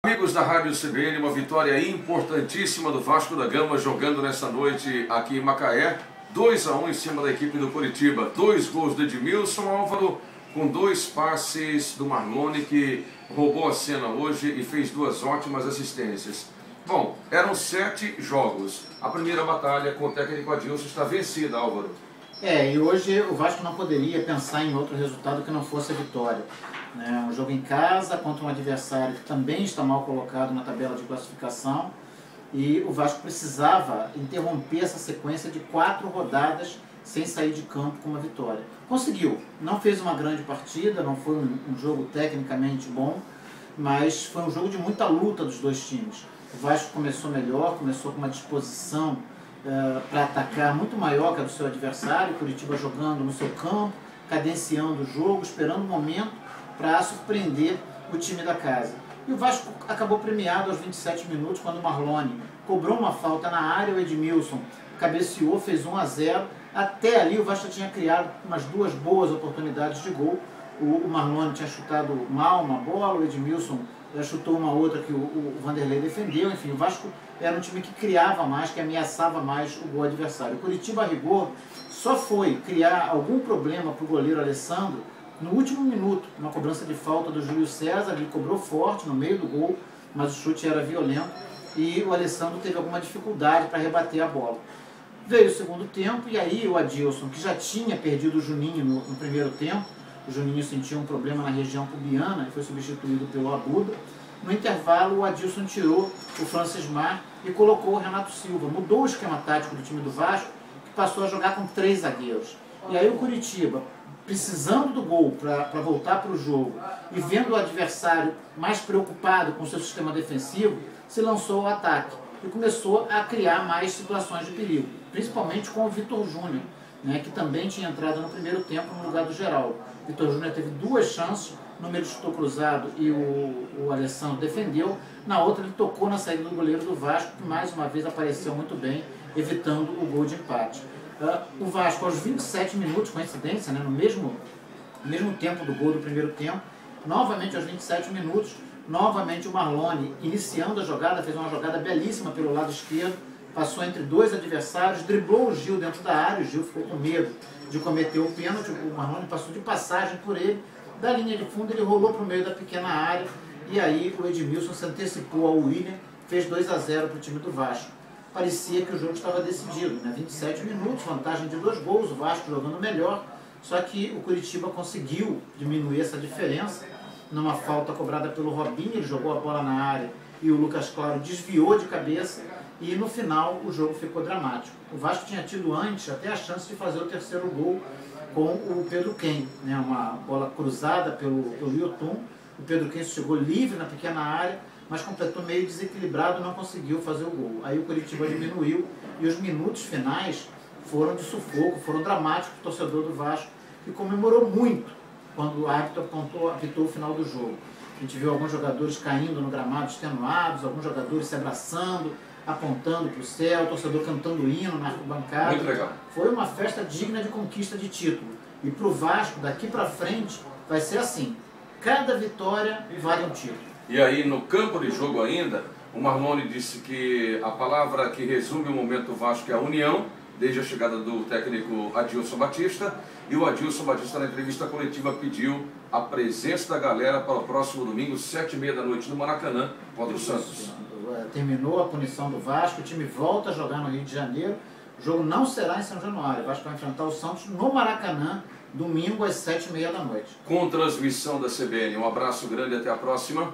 Amigos da Rádio CBN, uma vitória importantíssima do Vasco da Gama jogando nesta noite aqui em Macaé. 2-1 em cima da equipe do Coritiba. 2 gols do Edmilson, Álvaro, com 2 passes do Marlone, que roubou a cena hoje e fez 2 ótimas assistências. Bom, eram 7 jogos. A primeira batalha com o técnico Adilson está vencida, Álvaro. E hoje o Vasco não poderia pensar em outro resultado que não fosse a vitória. Um jogo em casa contra um adversário que também está mal colocado na tabela de classificação, e o Vasco precisava interromper essa sequência de 4 rodadas sem sair de campo com uma vitória. Conseguiu, não fez uma grande partida, não foi um jogo tecnicamente bom, mas foi um jogo de muita luta dos dois times. O Vasco começou melhor, começou com uma disposição para atacar muito maior que a do seu adversário, Coritiba jogando no seu campo, cadenciando o jogo, esperando o momento para surpreender o time da casa. E o Vasco acabou premiado aos 27 minutos, quando o Marlone cobrou uma falta na área, o Edmilson cabeceou, fez 1-0. Até ali o Vasco tinha criado umas 2 boas oportunidades de gol. O Marlone tinha chutado mal uma bola, o Edmilson chutou uma outra que o Vanderlei defendeu. Enfim, o Vasco era um time que criava mais, que ameaçava mais o gol adversário. O Coritiba, a rigor, só foi criar algum problema para o goleiro Alessandro no último minuto, uma cobrança de falta do Júlio César. Ele cobrou forte no meio do gol, mas o chute era violento e o Alessandro teve alguma dificuldade para rebater a bola. Veio o segundo tempo e aí o Adilson, que já tinha perdido o Juninho no primeiro tempo, o Juninho sentiu um problema na região pubiana e foi substituído pelo Abuda. No intervalo, o Adilson tirou o Francismar e colocou o Renato Silva. Mudou o esquema tático do time do Vasco, que passou a jogar com 3 zagueiros. E aí o Coritiba, precisando do gol para voltar para o jogo e vendo o adversário mais preocupado com o seu sistema defensivo, se lançou ao ataque e começou a criar mais situações de perigo, principalmente com o Vitor Júnior, que também tinha entrado no primeiro tempo no lugar do Geraldo. O Vitor Júnior teve 2 chances, numa ele chutou cruzado e o Alessandro defendeu, na outra ele tocou na saída do goleiro do Vasco, que mais uma vez apareceu muito bem, evitando o gol de empate. O Vasco, aos 27 minutos, coincidência, no mesmo tempo do gol do primeiro tempo, novamente aos 27 minutos, novamente o Marlone, iniciando a jogada, fez uma jogada belíssima pelo lado esquerdo, passou entre 2 adversários, driblou o Gil dentro da área, o Gil ficou com medo de cometer o pênalti, o Marlone passou de passagem por ele, da linha de fundo ele rolou para o meio da pequena área, e aí o Edmilson se antecipou ao William, fez 2-0 para o time do Vasco. Parecia que o jogo estava decidido, 27 minutos, vantagem de 2 gols, o Vasco jogando melhor, só que o Coritiba conseguiu diminuir essa diferença numa falta cobrada pelo Robinho. Ele jogou a bola na área e o Lucas Claro desviou de cabeça e no final o jogo ficou dramático. O Vasco tinha tido antes até a chance de fazer o 3º gol com o Pedro Ken, uma bola cruzada pelo Yotun. O Pedro Ken chegou livre na pequena área, mas completou meio desequilibrado, não conseguiu fazer o gol. Aí o Coritiba diminuiu e os minutos finais foram de sufoco, foram dramáticos para o torcedor do Vasco, que comemorou muito quando o árbitro apitou o final do jogo. A gente viu alguns jogadores caindo no gramado extenuados, alguns jogadores se abraçando, apontando para o céu, o torcedor cantando hino na arquibancada. Muito legal. Foi uma festa digna de conquista de título. E para o Vasco, daqui para frente, vai ser assim: cada vitória vale um título. E aí, no campo de jogo ainda, o Marlone disse que a palavra que resume o momento do Vasco é a união, desde a chegada do técnico Adilson Batista. E o Adilson Batista, na entrevista coletiva, pediu a presença da galera para o próximo domingo, 7h30 da noite, no Maracanã, contra o Santos. Terminou a punição do Vasco, o time volta a jogar no Rio de Janeiro. O jogo não será em São Januário. O Vasco vai enfrentar o Santos no Maracanã, domingo às 7h30 da noite. Com transmissão da CBN. Um abraço grande e até a próxima.